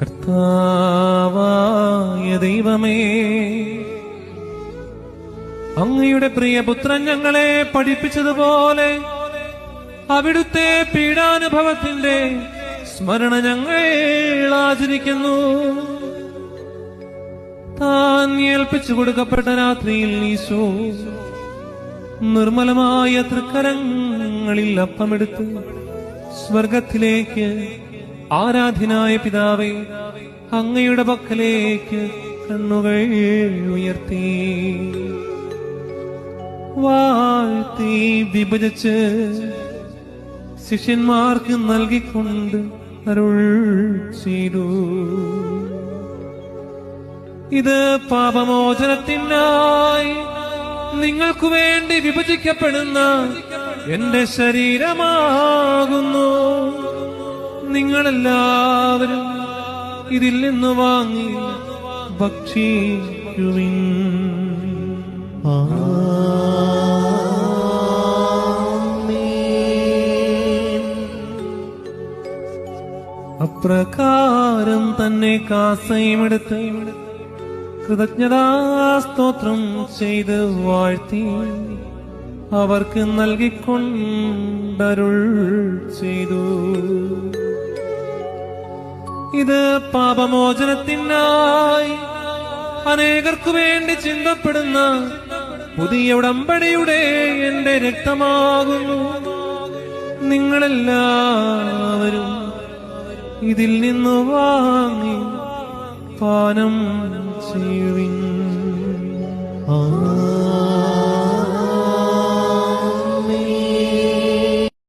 കർത്താവായ ദൈവമേ, അങ്ങയുടെ പ്രിയപുത്രൻ ഞങ്ങളെ പഠിപ്പിച്ചതുപോലെ അവിടുത്തെ പീഡാനുഭവത്തിന്റെ സ്മരണ ഞങ്ങൾ ആചരിക്കുന്നു. താൻ ഏൽപ്പിച്ചു കൊടുക്കപ്പെട്ട രാത്രിയിൽ ഈശോ നിർമ്മലമായ തൃക്കരങ്ങളിൽ അപ്പമെടുത്ത് സ്വർഗത്തിലേക്ക് ആരാധ്യനായ പിതാവേ, അങ്ങയുടെ പക്കലേക്ക് കണ്ണുകൾ ഉയർത്തി വാഴ്ത്തി വിഭജിച്ച് ശിഷ്യന്മാർക്ക് നൽകിക്കൊണ്ട് അരുൾ ചെയ്തു: ഇത് പാപമോചനത്തിനായി നിങ്ങൾക്കു വേണ്ടി വിഭജിക്കപ്പെടുന്ന എന്റെ ശരീരമാകുന്നു. നിങ്ങളെല്ലാവരും ഇതിൽ നിന്ന് വാങ്ങി ഭക്ഷിക്കുവിൻ. അപ്രകാരം തന്നെ കാസയുമെടുത്ത് കൃതജ്ഞതാസ്തോത്രം ചെയ്ത് വാഴ്ത്തി അവർക്ക് നൽകിക്കൊണ്ടരുൾ ചെയ്തു: ഇത് പാപമോചനത്തിനായി അനേകർക്കു വേണ്ടി ചിന്തപ്പെടുന്ന പുതിയ ഉടമ്പടിയുടെ എന്റെ രക്തമാകുന്നു. നിങ്ങളെല്ലാവരും ഇതിൽ നിന്ന് വാങ്ങി പാനം ചെയ്യുവിൻ.